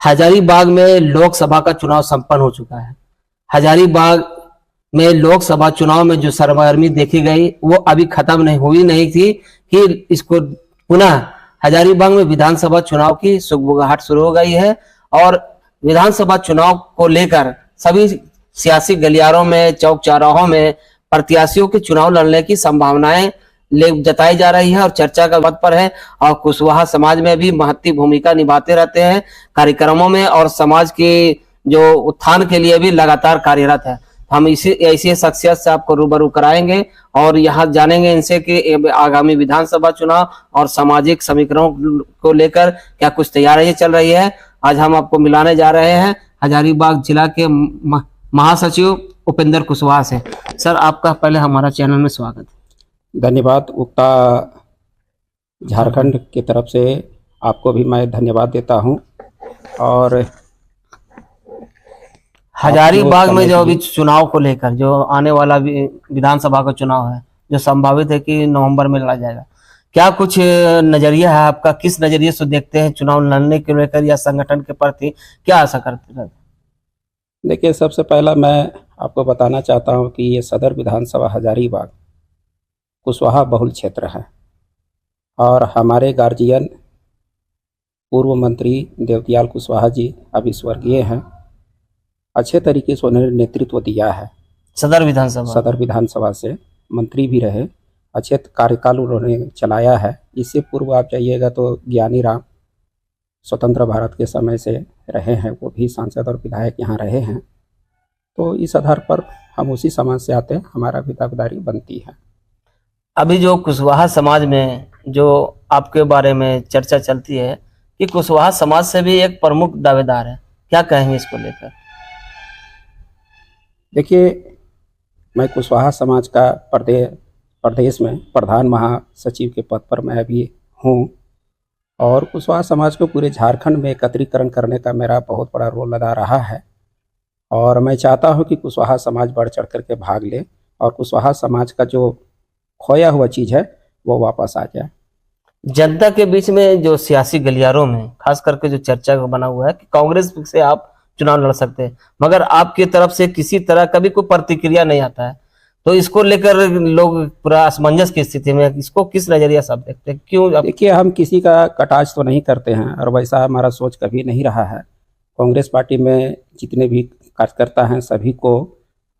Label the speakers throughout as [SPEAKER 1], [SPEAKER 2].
[SPEAKER 1] हजारीबाग में लोकसभा का चुनाव संपन्न हो चुका है। हजारीबाग में लोकसभा चुनाव में जो सरगर्मी देखी गई वो अभी खत्म नहीं थी कि इसको पुनः हजारीबाग में विधानसभा चुनाव की सुगबुगाहट शुरू हो गई है। और विधानसभा चुनाव को लेकर सभी सियासी गलियारों में, चौक चौराहों में प्रत्याशियों के चुनाव लड़ने की संभावनाएं जताई जा रही है और चर्चा का वक्त पर है। और कुशवाहा समाज में भी महत्वपूर्ण भूमिका निभाते रहते हैं कार्यक्रमों में और समाज के जो उत्थान के लिए भी लगातार कार्यरत है। हम ऐसी शख्सियत से आपको रूबरू कराएंगे और यहाँ जानेंगे इनसे कि आगामी विधानसभा चुनाव और सामाजिक समीकरणों को लेकर क्या कुछ तैयारी चल रही है। आज हम आपको मिलाने जा रहे हैं हजारीबाग जिला के महासचिव उपेंद्र कुशवाहा से। सर, आपका पहले हमारा चैनल में स्वागत है।
[SPEAKER 2] धन्यवाद। उक्ता झारखंड की तरफ से आपको भी मैं धन्यवाद देता हूं। और
[SPEAKER 1] हजारीबाग में जो अभी चुनाव को लेकर जो आने वाला विधानसभा का चुनाव है जो संभावित है कि नवंबर में लड़ा जाएगा, क्या कुछ नजरिया है आपका? किस नजरिए से देखते हैं चुनाव लड़ने के लेकर या संगठन के प्रति क्या आशा करते हैं?
[SPEAKER 2] देखिए, सबसे पहला मैं आपको बताना चाहता हूं कि ये सदर विधानसभा हजारीबाग कुशवाहा बहुल क्षेत्र है और हमारे गार्जियन पूर्व मंत्री देवदयाल कुशवाहा जी अभी स्वर्गीय हैं। अच्छे तरीके से उन्होंने नेतृत्व दिया है। सदर विधानसभा से मंत्री भी रहे, अच्छे कार्यकाल उन्होंने चलाया है। इससे पूर्व आप जाइएगा तो ज्ञानी राम स्वतंत्र भारत के समय से रहे हैं, वो भी सांसद और विधायक यहाँ रहे हैं। तो इस आधार पर हम उसी समाज से आते हैं, हमारा भी दावेदारी बनती है।
[SPEAKER 1] अभी जो कुशवाहा समाज में जो आपके बारे में चर्चा चलती है कि कुशवाहा समाज से भी एक प्रमुख दावेदार है, क्या कहेंगे इसको लेकर?
[SPEAKER 2] देखिए, मैं कुशवाहा समाज का प्रदेश में प्रधान महासचिव के पद पर मैं अभी हूँ और कुशवाहा समाज को पूरे झारखंड में एकत्रीकरण करने का मेरा बहुत बड़ा रोल अदा रहा है। और मैं चाहता हूँ कि कुशवाहा समाज बढ़ चढ़ करके भाग ले और कुशवाहा समाज का जो खोया हुआ चीज़ है वो वापस आ जाए।
[SPEAKER 1] जनता के बीच में जो सियासी गलियारों में खास करके जो चर्चा बना हुआ है कि कांग्रेस से आप चुनाव लड़ सकते हैं, मगर आपकी तरफ से किसी तरह कभी कोई प्रतिक्रिया नहीं आता है, तो इसको लेकर लोग पूरा असमंजस की स्थिति में, इसको किस नजरिया से आप देखते हैं? क्यों?
[SPEAKER 2] देखिए, हम किसी का कटाक्ष तो नहीं करते हैं और वैसा हमारा सोच कभी नहीं रहा है। कांग्रेस पार्टी में जितने भी कार्यकर्ता हैं सभी को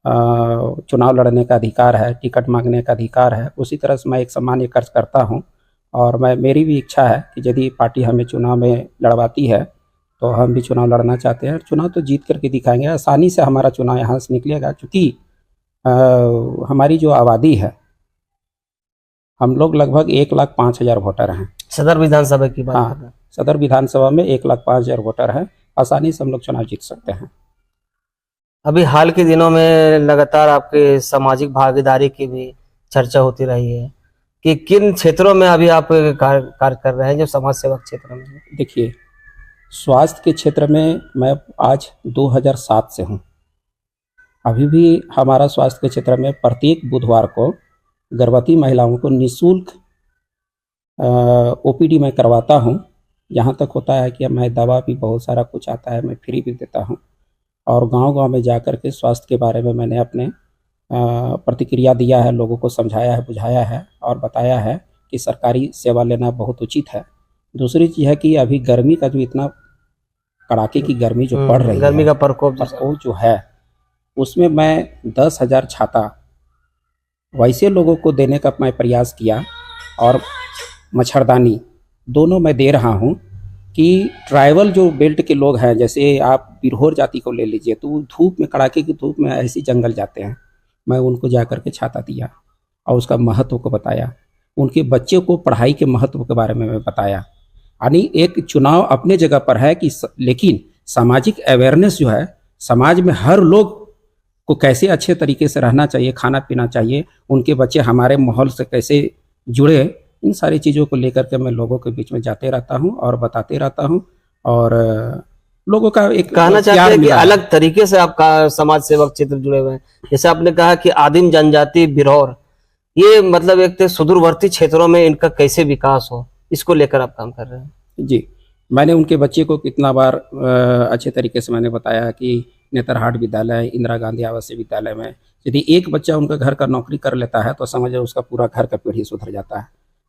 [SPEAKER 2] चुनाव लड़ने का अधिकार है, टिकट मांगने का अधिकार है। उसी तरह से मैं एक सामान्य कर्ज करता हूं और मेरी भी इच्छा है कि यदि पार्टी हमें चुनाव में लड़वाती है तो हम भी चुनाव लड़ना चाहते हैं। चुनाव तो जीत करके दिखाएंगे, आसानी से हमारा चुनाव यहाँ से निकलेगा। क्योंकि हमारी जो आबादी है, हम लोग लगभग 1,05,000 वोटर हैं।
[SPEAKER 1] सदर विधानसभा की बात कर रहे हैं।
[SPEAKER 2] सदर विधानसभा में 1,05,000 वोटर हैं, आसानी से हम लोग चुनाव जीत सकते हैं।
[SPEAKER 1] अभी हाल के दिनों में लगातार आपके सामाजिक भागीदारी की भी चर्चा होती रही है कि किन क्षेत्रों में अभी आप कार्य कर रहे हैं जो समाज सेवा क्षेत्र में?
[SPEAKER 2] देखिए, स्वास्थ्य के क्षेत्र में मैं आज 2007 से हूँ। अभी भी हमारा स्वास्थ्य के क्षेत्र में प्रत्येक बुधवार को गर्भवती महिलाओं को निःशुल्क ओपीडी में करवाता हूँ। यहाँ तक होता है कि मैं दवा भी बहुत सारा कुछ आता है, मैं फ्री भी देता हूँ। और गांव-गांव में जाकर के स्वास्थ्य के बारे में मैंने अपने प्रतिक्रिया दिया है, लोगों को समझाया है, बुझाया है और बताया है कि सरकारी सेवा लेना बहुत उचित है। दूसरी चीज़ है कि अभी गर्मी का जो इतना कड़ाके की गर्मी जो पड़ रही है,
[SPEAKER 1] गर्मी का प्रकोप
[SPEAKER 2] जो है, उसमें मैं 10,000 छाता वैसे लोगों को देने का मैं प्रयास किया और मच्छरदानी दोनों मैं दे रहा हूं कि ट्राइबल जो बेल्ट के लोग हैं, जैसे आप बिरहोर जाति को ले लीजिए, तो धूप में, कड़ाके की धूप में ऐसी जंगल जाते हैं, मैं उनको जाकर के छाता दिया और उसका महत्व को बताया। उनके बच्चे को पढ़ाई के महत्व के बारे में मैं बताया। यानी एक चुनाव अपने जगह पर है कि लेकिन सामाजिक अवेयरनेस जो है, समाज में हर लोग को कैसे अच्छे तरीके से रहना चाहिए, खाना पीना चाहिए, उनके बच्चे हमारे माहौल से कैसे जुड़े, इन सारी चीज़ों को लेकर के मैं लोगों के बीच में जाते रहता हूं और बताते रहता हूं। और लोगों का एक
[SPEAKER 1] कहना चाहते हैं कि अलग तरीके से आपका समाज सेवक क्षेत्र जुड़े हुए हैं। जैसे आपने कहा कि आदिम जनजाति बिरौर, ये मतलब एक सुदूरवर्ती क्षेत्रों में इनका कैसे विकास हो, इसको लेकर आप काम कर रहे हैं?
[SPEAKER 2] जी, मैंने उनके बच्चे को कितना बार अच्छे तरीके से मैंने बताया कि नेतरहाट विद्यालय, इंदिरा गांधी आवासीय विद्यालय में यदि एक बच्चा उनके घर का नौकरी कर लेता है तो समझो उसका पूरा घर का पीढ़ी सुधर जाता है।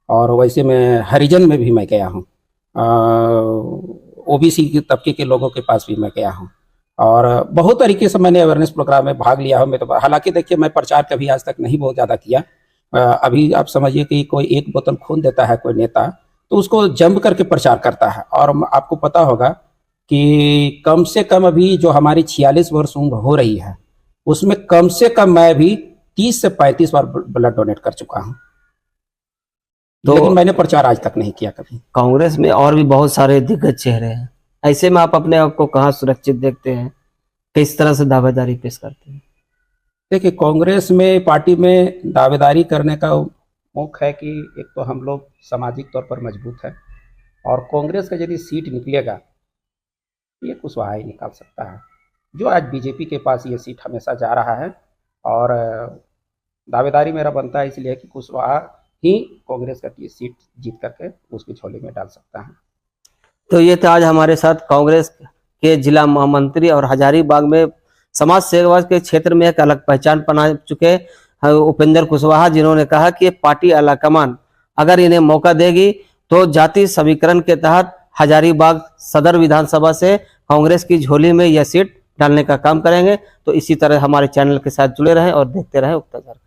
[SPEAKER 2] और वैसे में हरिजन में भी मैं गया हूँ, ओबीसी के तबके के लोगों के पास भी मैं गया हूँ, और बहुत तरीके से मैंने अवेयरनेस प्रोग्राम में भाग लिया हूँ। मैं तो हालांकि देखिए मैं प्रचार कभी आज तक नहीं बहुत ज़्यादा किया। अभी आप समझिए कि कोई एक बोतल खून देता है कोई नेता तो उसको जंप करके प्रचार करता है। और आपको पता होगा कि कम से कम अभी जो हमारी 46 वर्ष उम्र हो रही है उसमें कम से कम मैं भी 30 से 35 बार ब्लड डोनेट कर चुका हूँ,
[SPEAKER 1] तो
[SPEAKER 2] लेकिन मैंने प्रचार आज तक नहीं किया कभी।
[SPEAKER 1] कांग्रेस में और भी बहुत सारे दिग्गज चेहरे हैं, ऐसे में आप अपने आप को कहाँ सुरक्षित देखते हैं, किस तरह से दावेदारी पेश करते हैं?
[SPEAKER 2] देखिए कांग्रेस में पार्टी में दावेदारी करने का मुख्य है कि एक तो हम लोग सामाजिक तौर पर मजबूत है, और कांग्रेस का यदि सीट निकलेगा ये कुशवाहा ही निकाल सकता है, जो आज बीजेपी के पास ये सीट हमेशा जा रहा है। और दावेदारी मेरा बनता है इसलिए कि कुशवाहा ही कांग्रेस का ये सीट जीत करके उसकी झोली में डाल सकता है।
[SPEAKER 1] तो ये था आज हमारे साथ कांग्रेस के जिला महामंत्री और हजारीबाग में समाज सेवा के क्षेत्र में एक अलग पहचान बना चुके उपेंद्र कुशवाहा, जिन्होंने कहा कि पार्टी आलाकमान अगर इन्हें मौका देगी तो जाति समीकरण के तहत हजारीबाग सदर विधानसभा से कांग्रेस की झोली में यह सीट डालने का काम करेंगे। तो इसी तरह हमारे चैनल के साथ जुड़े रहें और देखते रहें उक्ता झारखंड।